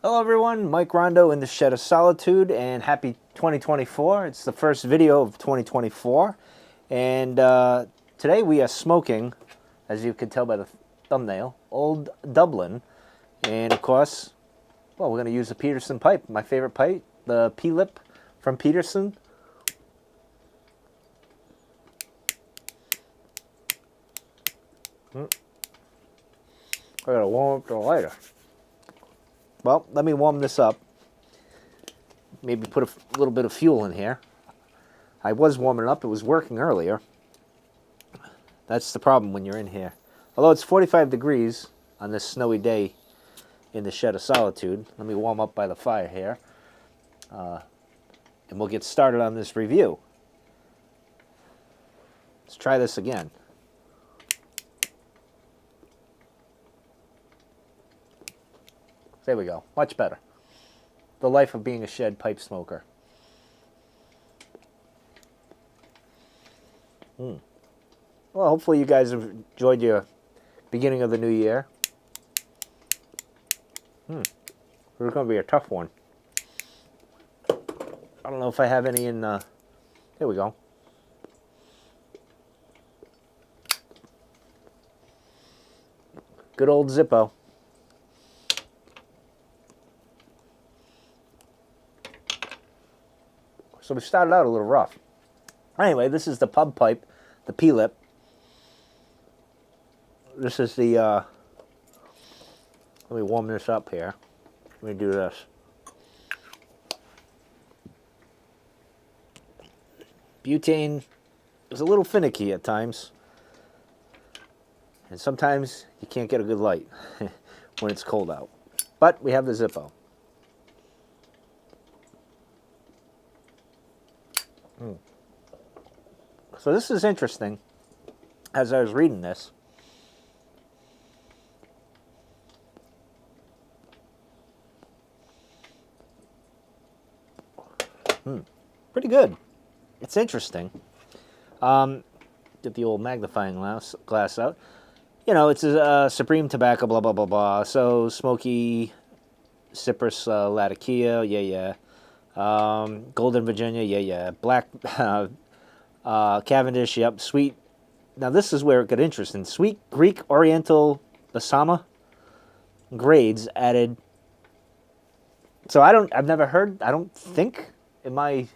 Hello everyone, Mike Rondo in the Shed of Solitude, and happy 2024. It's the first video of 2024, and today we are smoking, as you can tell by the thumbnail, Old Dublin, and of course, well, we're going to use the Peterson pipe, my favorite pipe, the P-lip from Peterson. I gotta warm up the lighter. Well, let me warm this up. Maybe put a little bit of fuel in here. I was warming it up. It was working earlier. That's the problem when you're in here. Although it's 45 degrees on this snowy day in the Shed of Solitude. Let me warm up by the fire here. And we'll get started on this review. Let's try this again. There we go. Much better. The life of being a shed pipe smoker. Well, hopefully you guys have enjoyed your beginning of the new year. It's going to be a tough one. I don't know if I have any in... There we go. Good old Zippo. So we started out a little rough. Anyway, this is the pub pipe, the P-lip. This is the, let me warm this up here. Let me do this. Butane is a little finicky at times. And sometimes you can't get a good light when it's cold out. But we have the Zippo. So this is interesting. As I was reading this, pretty good. It's interesting. Get the old magnifying glass out. You know, it's a Supreme Tobacco, blah, blah, blah, blah. So, smoky Cypress Latakia, yeah. Golden Virginia, yeah. Black Cavendish, yep. Sweet. Now this is where it got interesting. Sweet Greek Oriental Basama grades added. So I've never heard, I don't think in my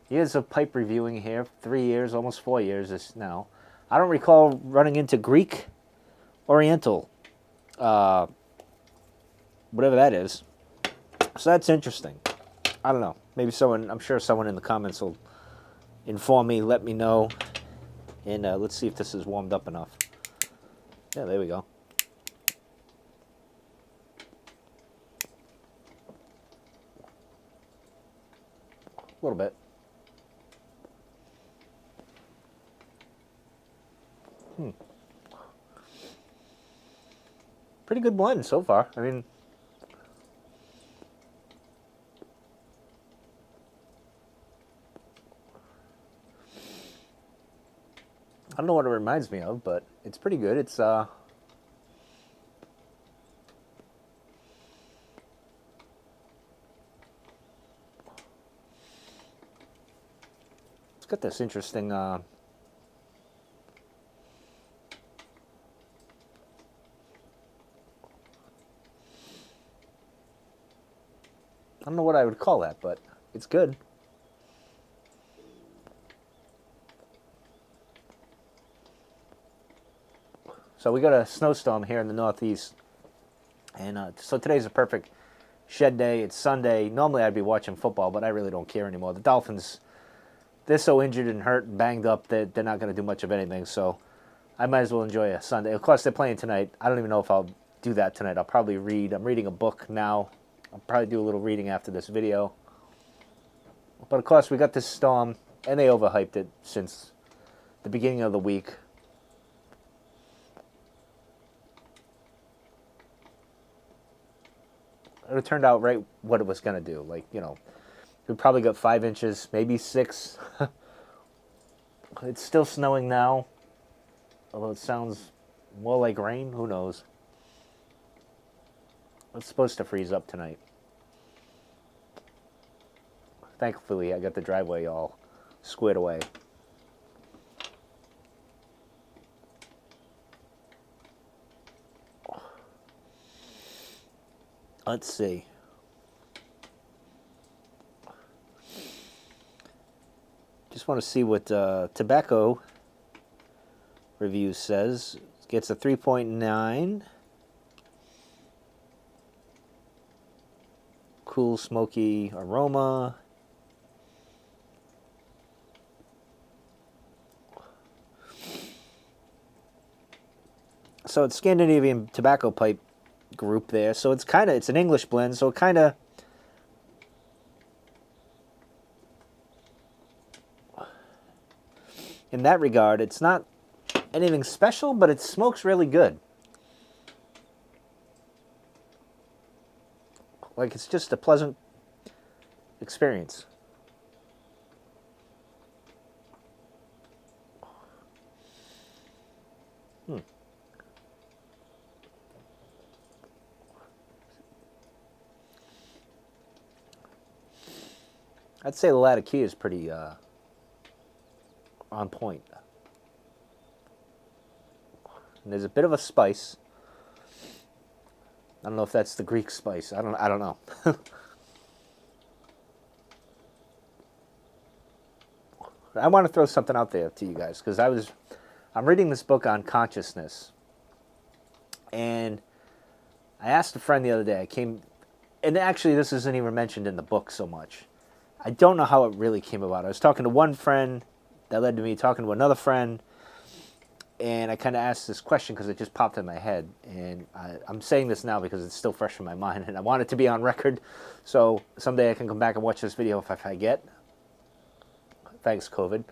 years of pipe reviewing here, 3 years, almost 4 years is now, I don't recall running into Greek Oriental, whatever that is. So that's interesting. I don't know. Maybe someone, I'm sure someone in the comments will inform me, let me know. And let's see if this is warmed up enough. Yeah, there we go. A little bit. Pretty good blend so far. I mean, I don't know what it reminds me of, but it's pretty good. It's got this interesting I don't know what I would call that, but it's good. So we got a snowstorm here in the Northeast, and so today's a perfect shed day. It's Sunday. Normally I'd be watching football, but I really don't care anymore. The Dolphins, they're so injured and hurt and banged up that they're not going to do much of anything, so I might as well enjoy a Sunday. Of course, they're playing tonight. I don't even know if I'll do that tonight. I'll probably read. I'm reading a book now. I'll probably do a little reading after this video. But of course, we got this storm, and they overhyped it since the beginning of the week. It turned out right what it was going to do. Like, you know, we probably got 5 inches, maybe 6. It's still snowing now, although it sounds more like rain. Who knows? It's supposed to freeze up tonight. Thankfully, I got the driveway all squared away. Let's see. Just want to see what tobacco reviews says. It gets a 3.9. Cool, smoky aroma. So it's Scandinavian tobacco pipe group there. So it's an English blend. So it kind of, in that regard, it's not anything special, but it smokes really good. Like, it's just a pleasant experience. I'd say the Latakia is pretty on point. And there's a bit of a spice. I don't know if that's the Greek spice. I don't know. I want to throw something out there to you guys because I'm reading this book on consciousness, and I asked a friend the other day. And actually this isn't even mentioned in the book so much. I don't know how it really came about. I was talking to one friend, that led to me talking to another friend, and I kind of asked this question because it just popped in my head. And I'm saying this now because it's still fresh in my mind, and I want it to be on record, so someday I can come back and watch this video if I forget. Thanks, COVID.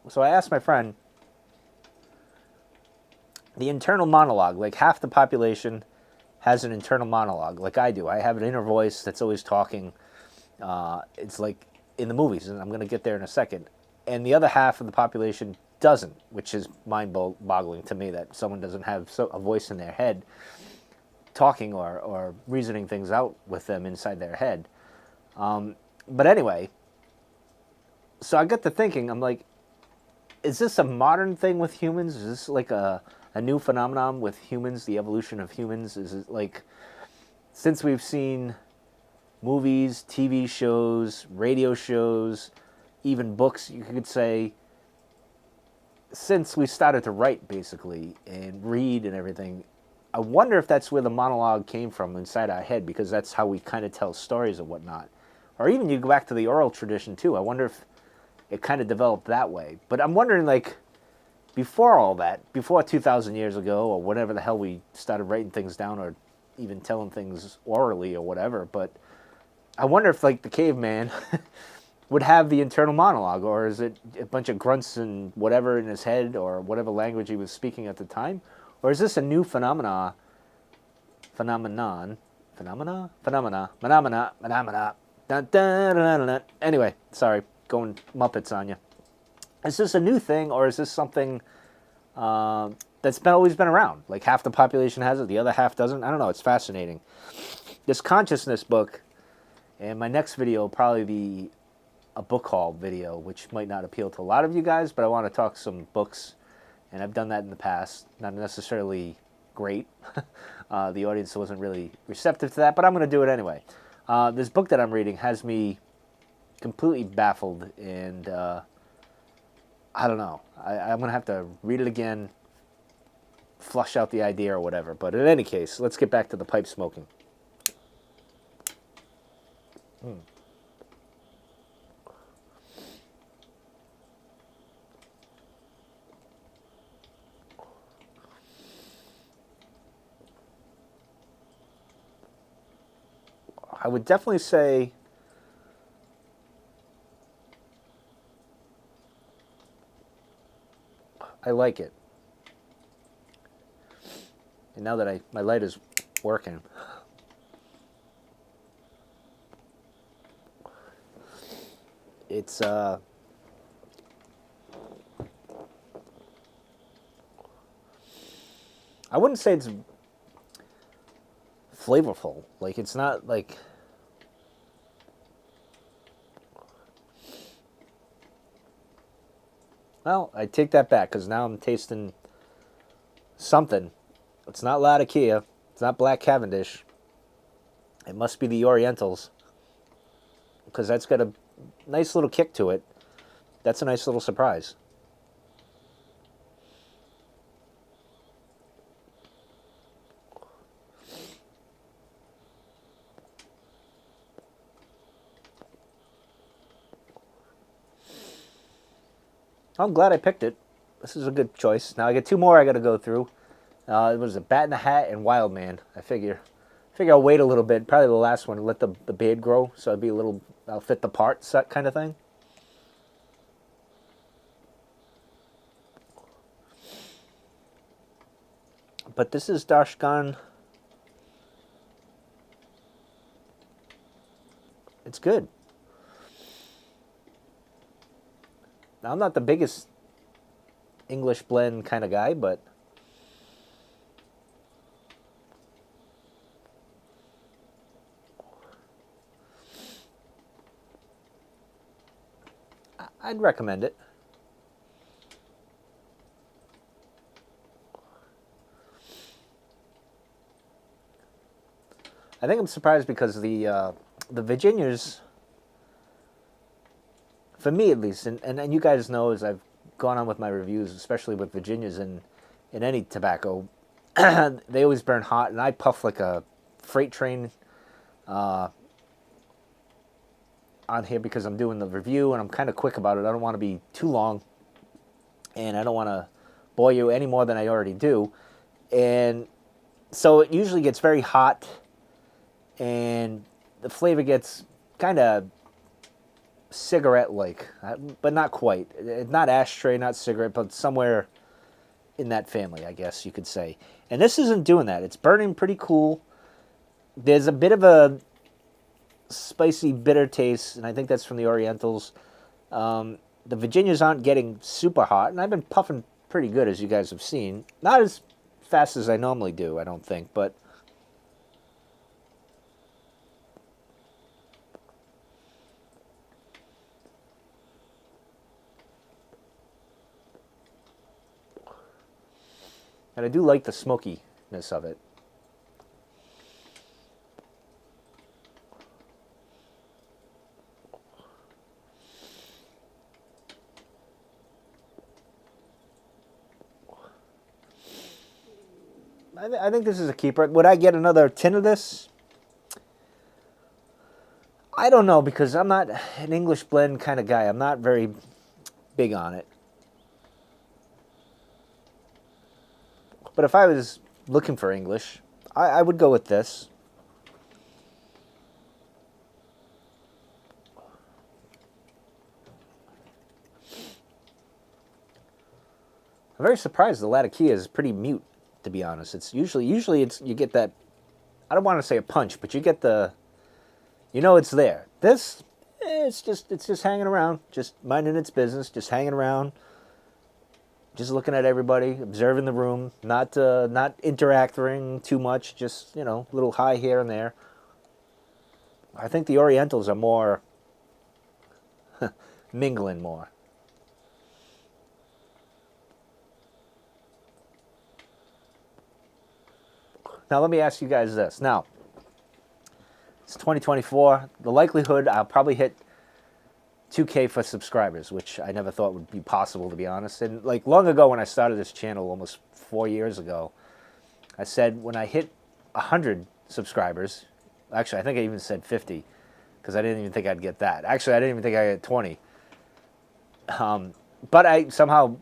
So I asked my friend, the internal monologue, like half the population has an internal monologue, like I do. I have an inner voice that's always talking. It's like in the movies, and I'm going to get there in a second. And the other half of the population doesn't, which is mind-boggling to me that someone doesn't have a voice in their head talking or reasoning things out with them inside their head. But anyway, so I got to thinking, I'm like, is this a modern thing with humans? Is this like a new phenomenon with humans, the evolution of humans? Is it like, since we've seen movies, TV shows, radio shows, even books, you could say, since we started to write, basically, and read and everything, I wonder if that's where the monologue came from inside our head, because that's how we kind of tell stories and whatnot. Or even you go back to the oral tradition, too. I wonder if it kind of developed that way. But I'm wondering, like, before all that, before 2,000 years ago, or whatever the hell we started writing things down, or even telling things orally or whatever, but I wonder if, like, the caveman would have the internal monologue, or is it a bunch of grunts and whatever in his head, or whatever language he was speaking at the time? Or is this a new phenomenon? Anyway, sorry, going Muppets on you. Is this a new thing, or is this something that's always been around? Like, half the population has it, the other half doesn't? I don't know, it's fascinating. This consciousness book, and my next video will probably be a book haul video, which might not appeal to a lot of you guys, but I want to talk some books, and I've done that in the past. Not necessarily great. The audience wasn't really receptive to that, but I'm going to do it anyway. This book that I'm reading has me completely baffled, and I don't know. I'm going to have to read it again, flush out the idea or whatever. But in any case, let's get back to the pipe smoking. I would definitely say I like it. And now that my light is working, it's I wouldn't say it's flavorful. Like, it's not like... Well, I take that back, because now I'm tasting something. It's not Latakia. It's not Black Cavendish. It must be the Orientals, because that's got a nice little kick to it. That's a nice little surprise. I'm glad I picked it. This is a good choice. Now I get two more I got to go through. It was a Bat in the Hat and Wild Man. I figure I'll wait a little bit. Probably the last one. Let the beard grow, so it'll be a little. I'll fit the part set kind of thing. But this is Dashkan. It's good. Now, I'm not the biggest English blend kind of guy, but I'd recommend it. I think I'm surprised because the Virginias, for me at least, and you guys know as I've gone on with my reviews, especially with Virginias in any tobacco, they always burn hot, and I puff like a freight train on here because I'm doing the review, and I'm kind of quick about it. I don't want to be too long, and I don't want to bore you any more than I already do. And so it usually gets very hot, and the flavor gets kind of cigarette-like, but not quite. Not ashtray, not cigarette, but somewhere in that family, I guess you could say. And this isn't doing that. It's burning pretty cool. There's a bit of a spicy, bitter taste, and I think that's from the Orientals. The Virginias aren't getting super hot, and I've been puffing pretty good, as you guys have seen. Not as fast as I normally do, I don't think, but and I do like the smokiness of it. I think this is a keeper. Would I get another tin of this? I don't know, because I'm not an English blend kind of guy. I'm not very big on it. But if I was looking for English, I would go with this. I'm very surprised the Latakia is pretty mute, to be honest. It's usually it's you get that, I don't want to say a punch, but you get the, you know it's there. This, it's just hanging around, just minding its business, just hanging around, just looking at everybody, observing the room, not interacting too much, just, a little high here and there. I think the Orientals are more mingling more. Now, let me ask you guys this. Now, it's 2024. The likelihood I'll probably hit 2K for subscribers, which I never thought would be possible, to be honest. And like long ago when I started this channel, almost 4 years ago, I said when I hit 100 subscribers, actually I think I even said 50, because I didn't even think I'd get that. Actually, I didn't even think I'd get 20. But I somehow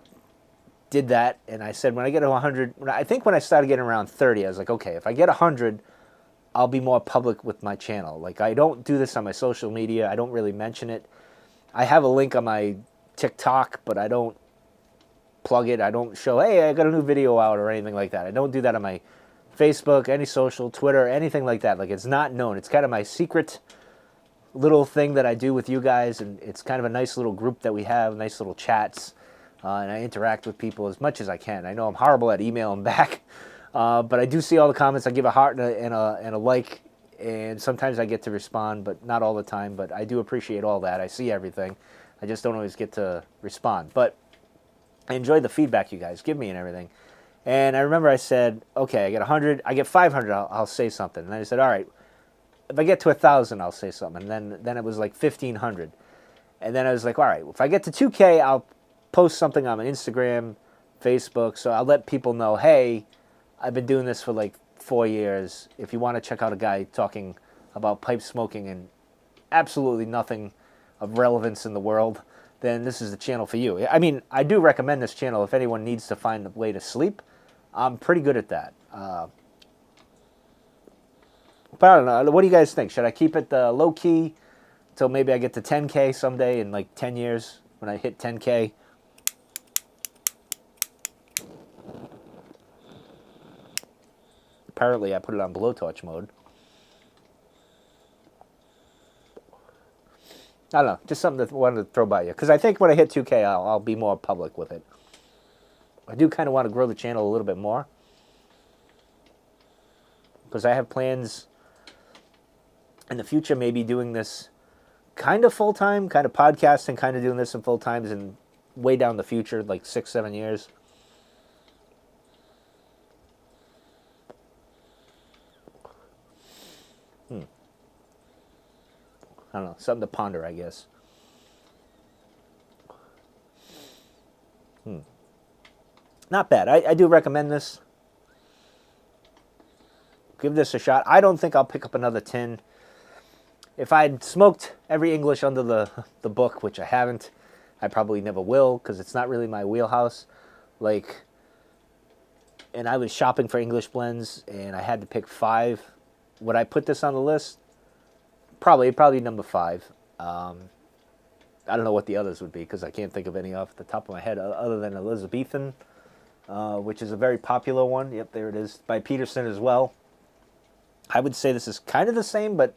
did that, and I said when I get to 100, I think when I started getting around 30, I was like, okay, if I get 100, I'll be more public with my channel. Like, I don't do this on my social media. I don't really mention it. I have a link on my TikTok, but I don't plug it. I don't show, hey, I got a new video out or anything like that. I don't do that on my Facebook, any social, Twitter, anything like that. Like, it's not known. It's kind of my secret little thing that I do with you guys, and it's kind of a nice little group that we have, nice little chats, and I interact with people as much as I can. I know I'm horrible at emailing back, But I do see all the comments. I give a heart and a like, and sometimes I get to respond, but not all the time. But I do appreciate all that. I see everything. I just don't always get to respond. But I enjoy the feedback you guys give me and everything. And I remember I said, okay, I get 100, I get 500, I'll say something. And then I said, all right, if I get to 1,000, I'll say something. And then it was like 1,500. And then I was like, all right, if I get to 2K, I'll post something on my Instagram, Facebook. So I'll let people know, hey, I've been doing this for like 4 years. If you want to check out a guy talking about pipe smoking and absolutely nothing of relevance in the world, then this is the channel for you. I mean, I do recommend this channel if anyone needs to find a way to sleep. I'm pretty good at that. But I don't know. What do you guys think? Should I keep it low key until maybe I get to 10K someday in like 10 years when I hit 10K? Apparently, I put it on blowtorch mode. I don't know. Just something that I wanted to throw by you. Because I think when I hit 2K, I'll be more public with it. I do kind of want to grow the channel a little bit more. Because I have plans in the future, maybe doing this kind of full-time, kind of podcasting, kind of doing this in full-times, and way down the future, like 6, 7 years. I don't know, something to ponder, I guess. Not bad. I do recommend this. Give this a shot. I don't think I'll pick up another tin. If I'd smoked every English under the book, which I haven't, I probably never will, because it's not really my wheelhouse. Like, and I was shopping for English blends, and I had to pick 5. Would I put this on the list? Probably number 5. I don't know what the others would be, because I can't think of any off the top of my head other than Elizabethan, which is a very popular one. Yep, there it is, by Peterson as well. I would say this is kind of the same, but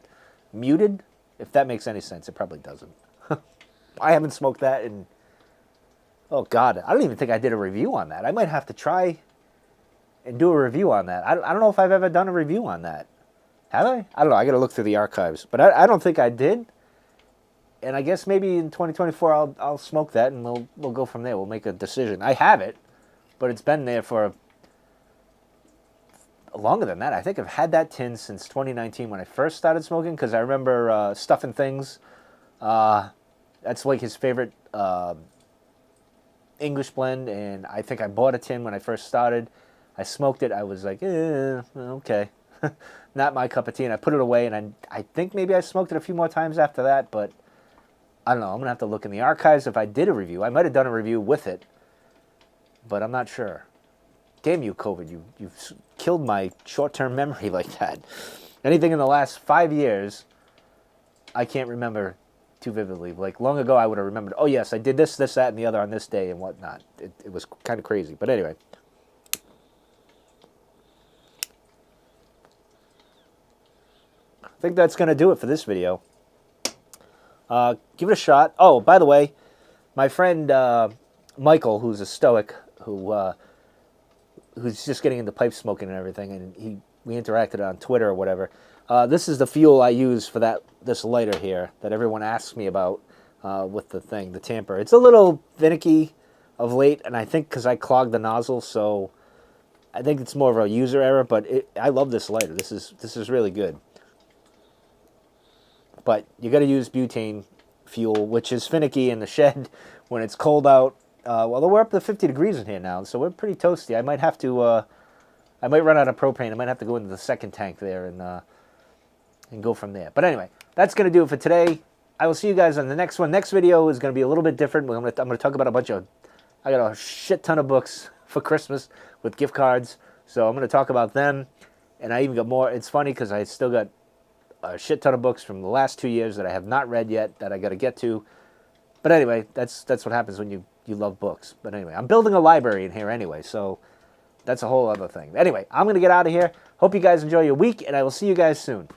muted, if that makes any sense. It probably doesn't. I haven't smoked that in, oh God, I don't even think I did a review on that. I might have to try and do a review on that. I don't know if I've ever done a review on that. Have I? I don't know. I got to look through the archives. But I don't think I did. And I guess maybe in 2024 I'll smoke that, and we'll go from there. We'll make a decision. I have it, but it's been there for longer than that. I think I've had that tin since 2019 when I first started smoking, because I remember Stuffing Things. That's like his favorite English blend, and I think I bought a tin when I first started. I smoked it. I was like, okay. Not my cup of tea, and I put it away, and I think maybe I smoked it a few more times after that, but I don't know. I'm going to have to look in the archives if I did a review. I might have done a review with it, but I'm not sure. Damn you, COVID. You've killed my short-term memory like that. Anything in the last 5 years, I can't remember too vividly. Like, long ago, I would have remembered, oh, yes, I did this, that, and the other on this day and whatnot. It was kind of crazy. But anyway. I think that's going to do it for this video. Give it a shot. Oh, by the way, my friend Michael, who's a stoic, who's just getting into pipe smoking and everything, and we interacted on Twitter or whatever. This is the fuel I use for this lighter here that everyone asks me about with the tamper. It's a little finicky of late, and I think because I clogged the nozzle, so I think it's more of a user error. But I love this lighter. This is really good. But you got to use butane fuel, which is finicky in the shed when it's cold out. Well, we're up to 50 degrees in here now, so we're pretty toasty. I might have to, I might run out of propane. I might have to go into the second tank there and go from there. But anyway, that's going to do it for today. I will see you guys on the next one. Next video is going to be a little bit different. I'm going to talk about I got a shit ton of books for Christmas with gift cards. So I'm going to talk about them. And I even got more. It's funny because I still got a shit ton of books from the last 2 years that I have not read yet that I got to get to. But anyway, that's what happens when you love books. But anyway, I'm building a library in here anyway, so that's a whole other thing. Anyway, I'm going to get out of here. Hope you guys enjoy your week, and I will see you guys soon.